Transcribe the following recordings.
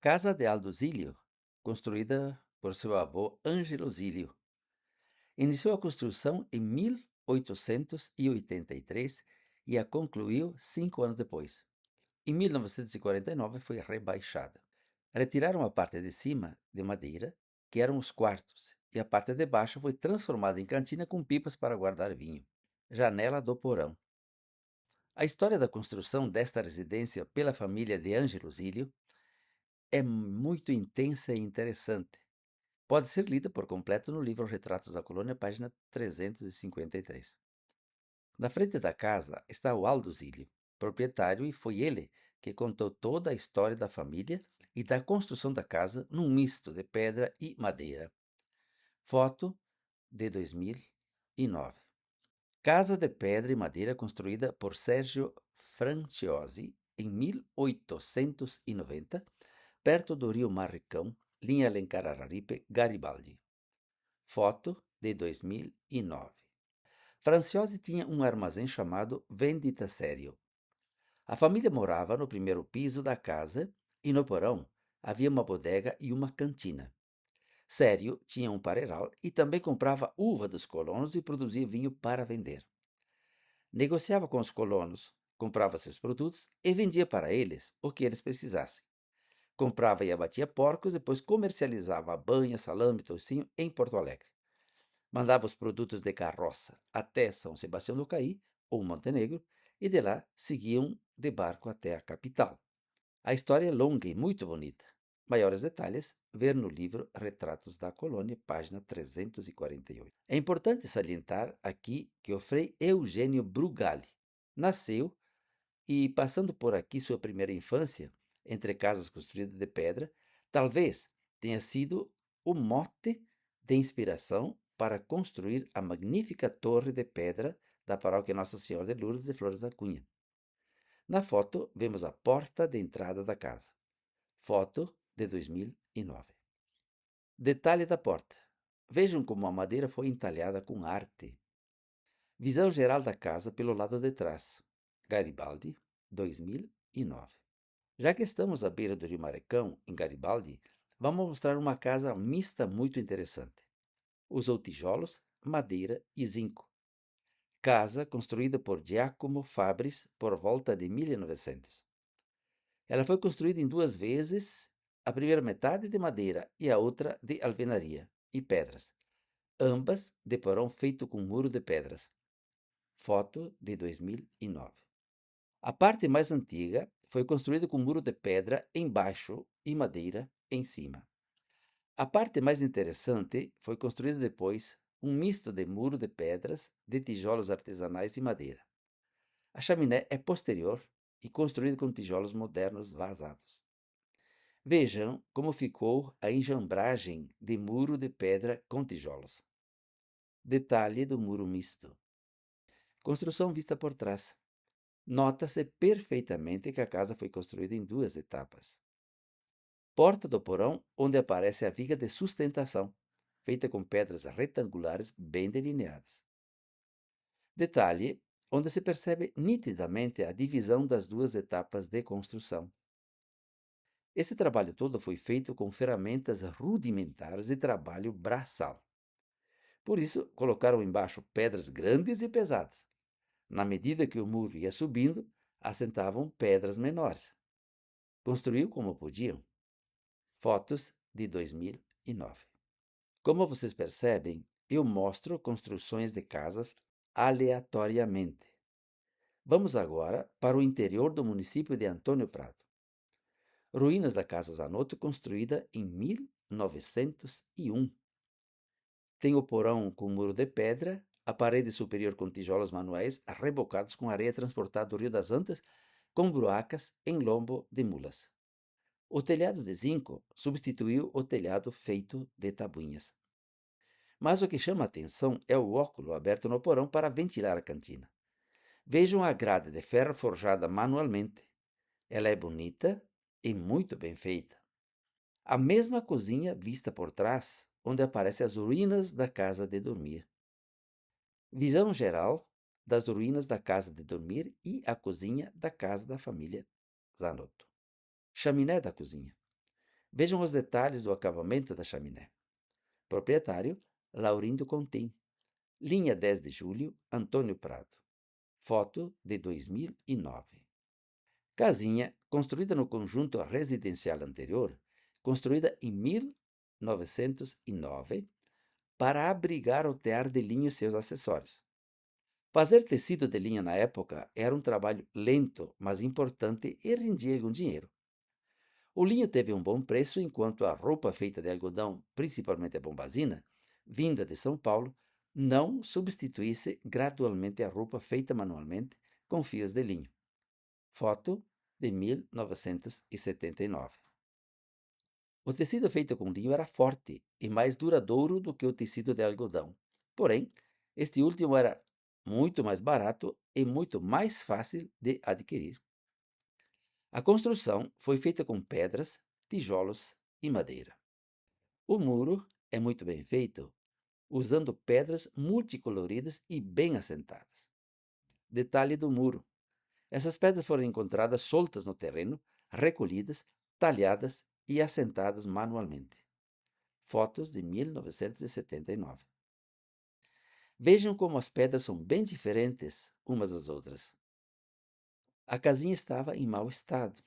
Casa de Aldo Zílio, construída por seu avô Ângelo Zílio. Iniciou a construção em 1883 e a concluiu 5 anos depois. Em 1949 foi rebaixada. Retiraram a parte de cima, de madeira, que eram os quartos, e a parte de baixo foi transformada em cantina com pipas para guardar vinho. Janela do porão. A história da construção desta residência pela família de Ângelo Zílio é muito intensa e interessante. Pode ser lida por completo no livro Retratos da Colônia, página 353. Na frente da casa está o Aldo Zílio, proprietário, e foi ele que contou toda a história da família e da construção da casa num misto de pedra e madeira. Foto de 2009. Casa de pedra e madeira construída por Sérgio Franciosi em 1890, perto do rio Marrecão, linha Alencar-Araripe, Garibaldi. Foto de 2009. Franciosi tinha um armazém chamado Vendita Sério. A família morava no primeiro piso da casa e no porão havia uma bodega e uma cantina. Sério tinha um pareiral e também comprava uva dos colonos e produzia vinho para vender. Negociava com os colonos, comprava seus produtos e vendia para eles o que eles precisassem. Comprava e abatia porcos, depois comercializava banha, salame e toucinho em Porto Alegre. Mandava os produtos de carroça até São Sebastião do Caí ou Montenegro e de lá seguiam de barco até a capital. A história é longa e muito bonita. Maiores detalhes, ver no livro Retratos da Colônia, página 348. É importante salientar aqui que o Frei Eugênio Brugali nasceu e, passando por aqui sua primeira infância, entre casas construídas de pedra, talvez tenha sido o mote de inspiração para construir a magnífica torre de pedra da paróquia Nossa Senhora de Lourdes de Flores da Cunha. Na foto, vemos a porta de entrada da casa. Foto de 2009. Detalhe da porta. Vejam como a madeira foi entalhada com arte. Visão geral da casa pelo lado de trás. Garibaldi, 2009. Já que estamos à beira do Rio Marecão, em Garibaldi, vamos mostrar uma casa mista muito interessante. Usou tijolos, madeira e zinco. Casa construída por Giacomo Fabris por volta de 1900. Ela foi construída em 2 vezes, a primeira metade de madeira e a outra de alvenaria e pedras, ambas de porão feito com muro de pedras. Foto de 2009. A parte mais antiga foi construída com muro de pedra embaixo e madeira em cima. A parte mais interessante foi construída depois um misto de muro de pedras, de tijolos artesanais e madeira. A chaminé é posterior e construída com tijolos modernos vazados. Vejam como ficou a enjambragem de muro de pedra com tijolos. Detalhe do muro misto. Construção vista por trás. Nota-se perfeitamente que a casa foi construída em 2 etapas. Porta do porão, onde aparece a viga de sustentação, feita com pedras retangulares bem delineadas. Detalhe onde se percebe nitidamente a divisão das 2 etapas de construção. Esse trabalho todo foi feito com ferramentas rudimentares de trabalho braçal. Por isso, colocaram embaixo pedras grandes e pesadas. Na medida que o muro ia subindo, assentavam pedras menores. Construiu como podiam. Fotos de 2009. Como vocês percebem, eu mostro construções de casas aleatoriamente. Vamos agora para o interior do município de Antônio Prado. Ruínas da Casa Zanotto, construída em 1901. Tem o porão com muro de pedra, a parede superior com tijolos manuais rebocados com areia transportada do Rio das Antas, com bruacas em lombo de mulas. O telhado de zinco substituiu o telhado feito de tabuinhas. Mas o que chama a atenção é o óculo aberto no porão para ventilar a cantina. Vejam a grade de ferro forjada manualmente. Ela é bonita e muito bem feita. A mesma cozinha vista por trás, onde aparecem as ruínas da casa de dormir. Visão geral das ruínas da casa de dormir e a cozinha da casa da família Zanotto. Chaminé da cozinha. Vejam os detalhes do acabamento da chaminé. Proprietário, Laurindo Contim. Linha 10 de julho, Antônio Prado. Foto de 2009. Casinha, construída no conjunto residencial anterior, construída em 1909, para abrigar o tear de linho e seus acessórios. Fazer tecido de linho na época era um trabalho lento, mas importante e rendia algum dinheiro. O linho teve um bom preço, enquanto a roupa feita de algodão, principalmente a bombazina, vinda de São Paulo, não substituísse gradualmente a roupa feita manualmente com fios de linho. Foto de 1979. O tecido feito com linho era forte e mais duradouro do que o tecido de algodão. Porém, este último era muito mais barato e muito mais fácil de adquirir. A construção foi feita com pedras, tijolos e madeira. O muro é muito bem feito, usando pedras multicoloridas e bem assentadas. Detalhe do muro: essas pedras foram encontradas soltas no terreno, recolhidas, talhadas e assentadas manualmente. Fotos de 1979. Vejam como as pedras são bem diferentes umas das outras. A casinha estava em mau estado.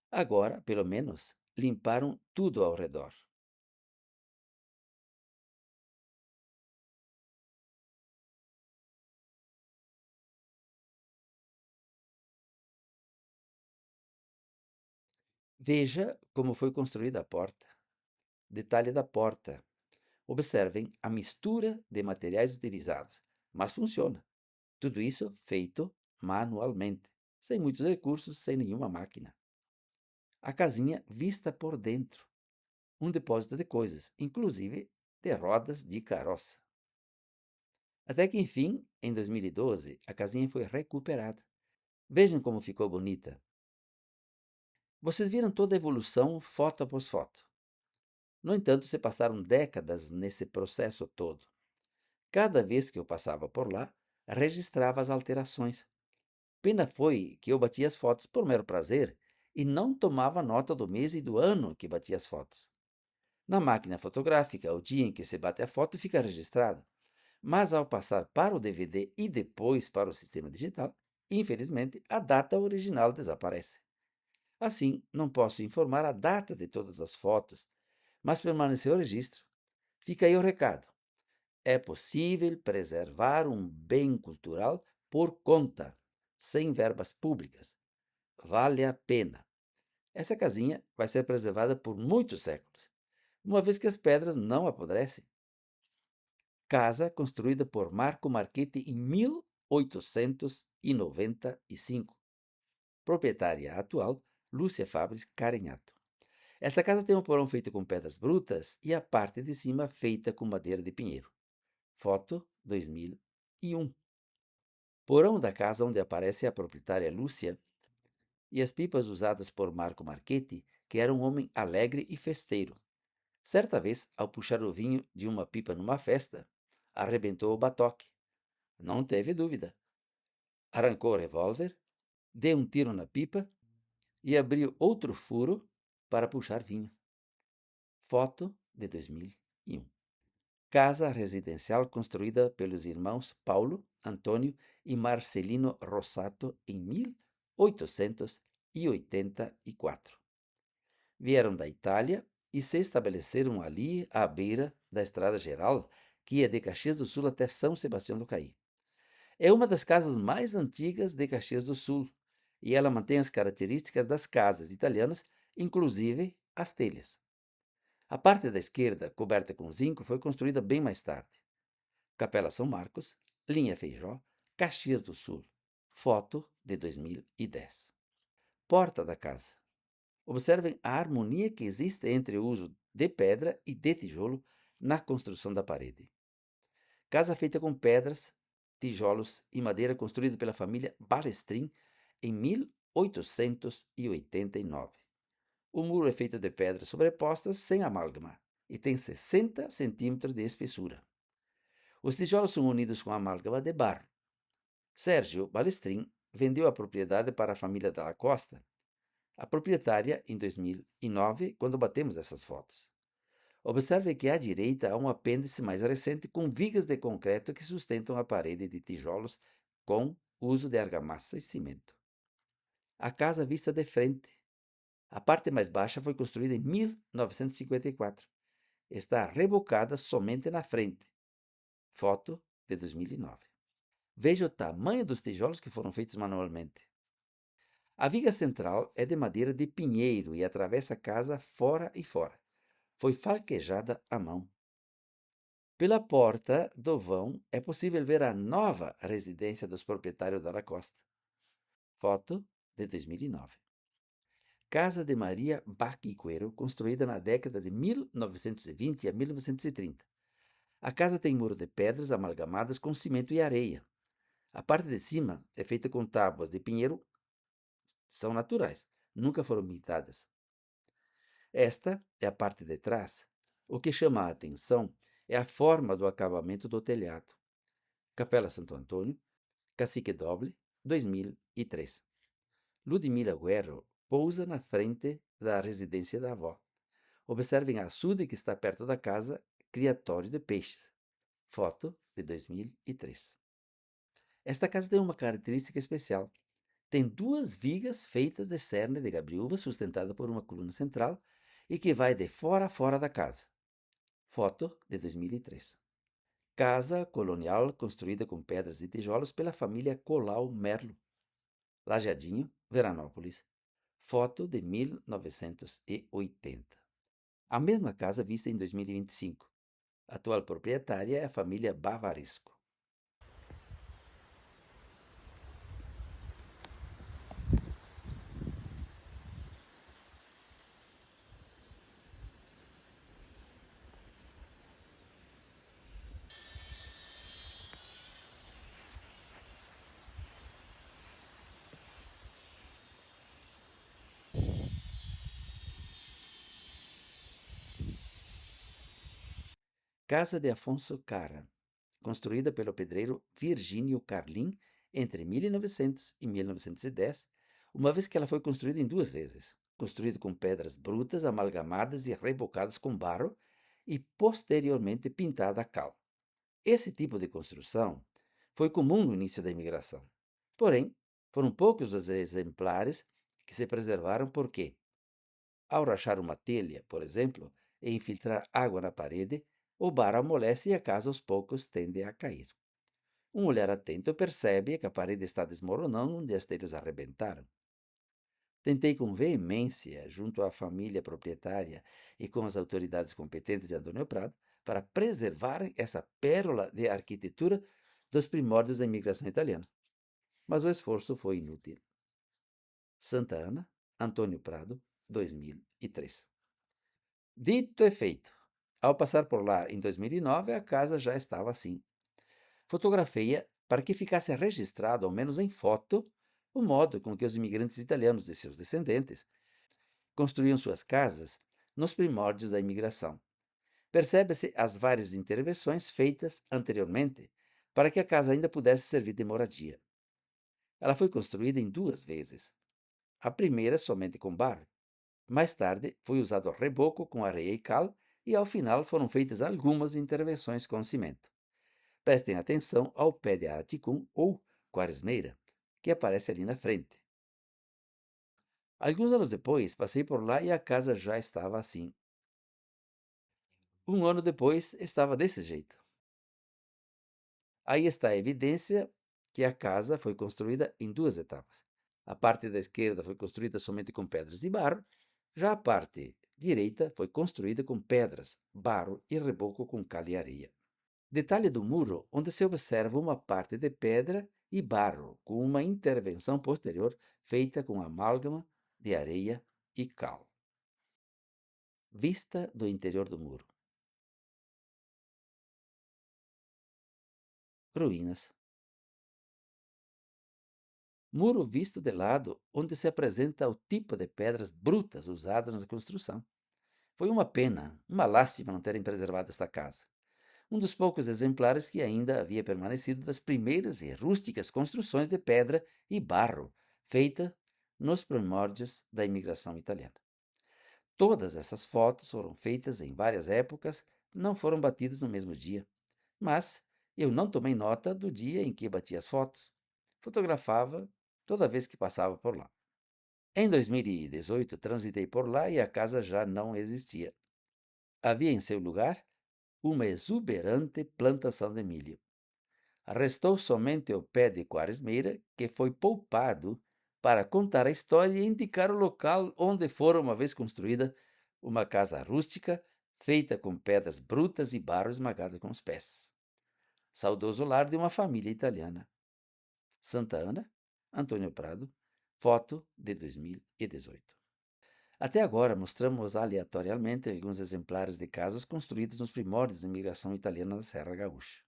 Agora, pelo menos, limparam tudo ao redor. Veja como foi construída a porta. Detalhe da porta. Observem a mistura de materiais utilizados, mas funciona. Tudo isso feito manualmente, sem muitos recursos, sem nenhuma máquina. A casinha vista por dentro. Um depósito de coisas, inclusive de rodas de carroça. Até que, enfim, em 2012, a casinha foi recuperada. Vejam como ficou bonita. Vocês viram toda a evolução foto após foto. No entanto, se passaram décadas nesse processo todo. Cada vez que eu passava por lá, registrava as alterações. Pena foi que eu batia as fotos por mero prazer e não tomava nota do mês e do ano que batia as fotos. Na máquina fotográfica, o dia em que se bate a foto fica registrado, mas ao passar para o DVD e depois para o sistema digital, infelizmente, a data original desaparece. Assim, não posso informar a data de todas as fotos, mas permaneceu o registro. Fica aí o recado. É possível preservar um bem cultural por conta, sem verbas públicas. Vale a pena. Essa casinha vai ser preservada por muitos séculos, uma vez que as pedras não apodrecem. Casa construída por Marco Marchetti em 1895. Proprietária atual, Lúcia Fabres Carenhato. Esta casa tem um porão feito com pedras brutas e a parte de cima feita com madeira de pinheiro. Foto 2001. Porão da casa onde aparece a proprietária Lúcia e as pipas usadas por Marco Marchetti, que era um homem alegre e festeiro. Certa vez, ao puxar o vinho de uma pipa numa festa, arrebentou o batoque. Não teve dúvida. Arrancou o revólver, deu um tiro na pipa e abriu outro furo para puxar vinho. Foto de 2001. Casa residencial construída pelos irmãos Paulo, Antônio e Marcelino Rossato em 1884. Vieram da Itália e se estabeleceram ali à beira da Estrada Geral, que ia de Caxias do Sul até São Sebastião do Caí. É uma das casas mais antigas de Caxias do Sul e ela mantém as características das casas italianas, inclusive as telhas. A parte da esquerda, coberta com zinco, foi construída bem mais tarde. Capela São Marcos, linha Feijó, Caxias do Sul. Foto de 2010. Porta da casa. Observem a harmonia que existe entre o uso de pedra e de tijolo na construção da parede. Casa feita com pedras, tijolos e madeira construída pela família Balestrin em 1889. O muro é feito de pedras sobrepostas sem amálgama e tem 60 centímetros de espessura. Os tijolos são unidos com amálgama de barro. Sérgio Balestrin vendeu a propriedade para a família Dalla Costa. A proprietária em 2009, quando batemos essas fotos. Observe que à direita há um apêndice mais recente com vigas de concreto que sustentam a parede de tijolos com uso de argamassa e cimento. A casa vista de frente. A parte mais baixa foi construída em 1954. Está rebocada somente na frente. Foto de 2009. Veja o tamanho dos tijolos que foram feitos manualmente. A viga central é de madeira de pinheiro e atravessa a casa fora e fora. Foi falquejada à mão. Pela porta do vão é possível ver a nova residência dos proprietários da Costa. Foto de 2009. Casa de Maria Baquiqueiro, construída na década de 1920 a 1930. A casa tem muro de pedras amalgamadas com cimento e areia. A parte de cima é feita com tábuas de pinheiro, são naturais, nunca foram pintadas. Esta é a parte de trás. O que chama a atenção é a forma do acabamento do telhado. Capela Santo Antônio, Cacique Doble, 2003. Ludmila Guerro pousa na frente da residência da avó. Observem a açude que está perto da casa, criatório de peixes. Foto de 2003. Esta casa tem uma característica especial. Tem duas vigas feitas de cerne de gabriúva sustentada por uma coluna central e que vai de fora a fora da casa. Foto de 2003. Casa colonial construída com pedras e tijolos pela família Colau Merlo. Lajeadinho, Veranópolis. Foto de 1980. A mesma casa vista em 2025. A atual proprietária é a família Bavaresco. Casa de Afonso Cara, construída pelo pedreiro Virgínio Carlin entre 1900 e 1910, uma vez que ela foi construída em duas vezes. Construída com pedras brutas, amalgamadas e rebocadas com barro e posteriormente pintada a cal. Esse tipo de construção foi comum no início da imigração. Porém, foram poucos os exemplares que se preservaram porque, ao rachar uma telha, por exemplo, e infiltrar água na parede, o barro amolece e a casa aos poucos tende a cair. Um olhar atento percebe que a parede está desmoronando onde as telhas arrebentaram. Tentei com veemência, junto à família proprietária e com as autoridades competentes de Antônio Prado, para preservar essa pérola de arquitetura dos primórdios da imigração italiana. Mas o esforço foi inútil. Santa Ana, Antônio Prado, 2003. Dito é feito. Ao passar por lá em 2009, a casa já estava assim. Fotografei-a para que ficasse registrado, ao menos em foto, o modo com que os imigrantes italianos e seus descendentes construíam suas casas nos primórdios da imigração. Percebe-se as várias intervenções feitas anteriormente para que a casa ainda pudesse servir de moradia. Ela foi construída em duas vezes. A primeira somente com barro. Mais tarde foi usado reboco com areia e cal e ao final foram feitas algumas intervenções com cimento. Prestem atenção ao pé de araticum ou quaresmeira, que aparece ali na frente. Alguns anos depois, passei por lá e a casa já estava assim. Um ano depois, estava desse jeito. Aí está a evidência que a casa foi construída em duas etapas. A parte da esquerda foi construída somente com pedras e barro, já a parte direita foi construída com pedras, barro e reboco com cal e areia. Detalhe do muro, onde se observa uma parte de pedra e barro, com uma intervenção posterior feita com amálgama de areia e cal. Vista do interior do muro. Ruínas. Muro visto de lado, onde se apresenta o tipo de pedras brutas usadas na construção. Foi uma pena, uma lástima não terem preservado esta casa. Um dos poucos exemplares que ainda havia permanecido das primeiras e rústicas construções de pedra e barro, feita nos primórdios da imigração italiana. Todas essas fotos foram feitas em várias épocas, não foram batidas no mesmo dia, mas eu não tomei nota do dia em que bati as fotos. Fotografava toda vez que passava por lá. Em 2018, transitei por lá e a casa já não existia. Havia em seu lugar uma exuberante plantação de milho. Restou somente o pé de quaresmeira, que foi poupado para contar a história e indicar o local onde fora uma vez construída uma casa rústica feita com pedras brutas e barro esmagado com os pés. Saudoso lar de uma família italiana. Santa Ana, Antônio Prado, foto de 2018. Até agora mostramos aleatoriamente alguns exemplares de casas construídas nos primórdios da imigração italiana na Serra Gaúcha.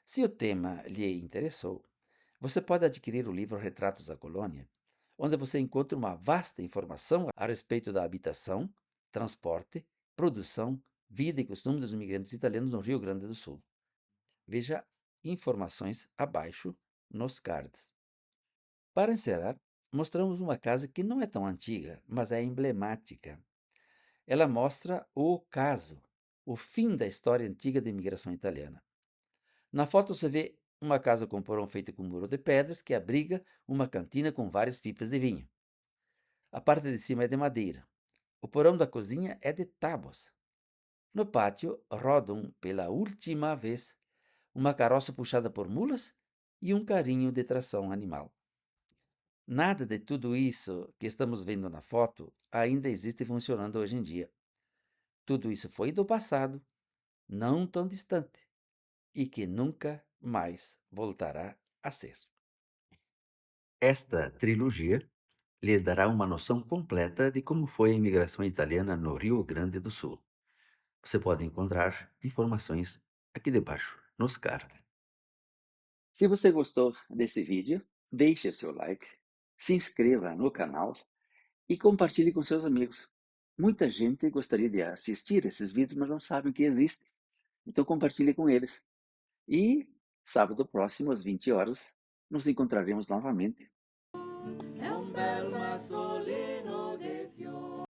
Se o tema lhe interessou, você pode adquirir o livro Retratos da Colônia, onde você encontra uma vasta informação a respeito da habitação, transporte, produção, vida e costumes dos imigrantes italianos no Rio Grande do Sul. Veja informações abaixo nos cards. Para encerrar, mostramos uma casa que não é tão antiga, mas é emblemática. Ela mostra o ocaso, o fim da história antiga da imigração italiana. Na foto você vê uma casa com porão feito com muro de pedras que abriga uma cantina com várias pipas de vinho. A parte de cima é de madeira. O porão da cozinha é de tábuas. No pátio rodam pela última vez uma carroça puxada por mulas e um carrinho de tração animal. Nada de tudo isso que estamos vendo na foto ainda existe funcionando hoje em dia. Tudo isso foi do passado, não tão distante, e que nunca mais voltará a ser. Esta trilogia lhe dará uma noção completa de como foi a imigração italiana no Rio Grande do Sul. Você pode encontrar informações aqui debaixo, nos cards. Se você gostou desse vídeo, deixe seu like, se inscreva no canal e compartilhe com seus amigos. Muita gente gostaria de assistir esses vídeos, mas não sabem que existem. Então compartilhe com eles. E sábado próximo, às 20 horas, nos encontraremos novamente. É um belo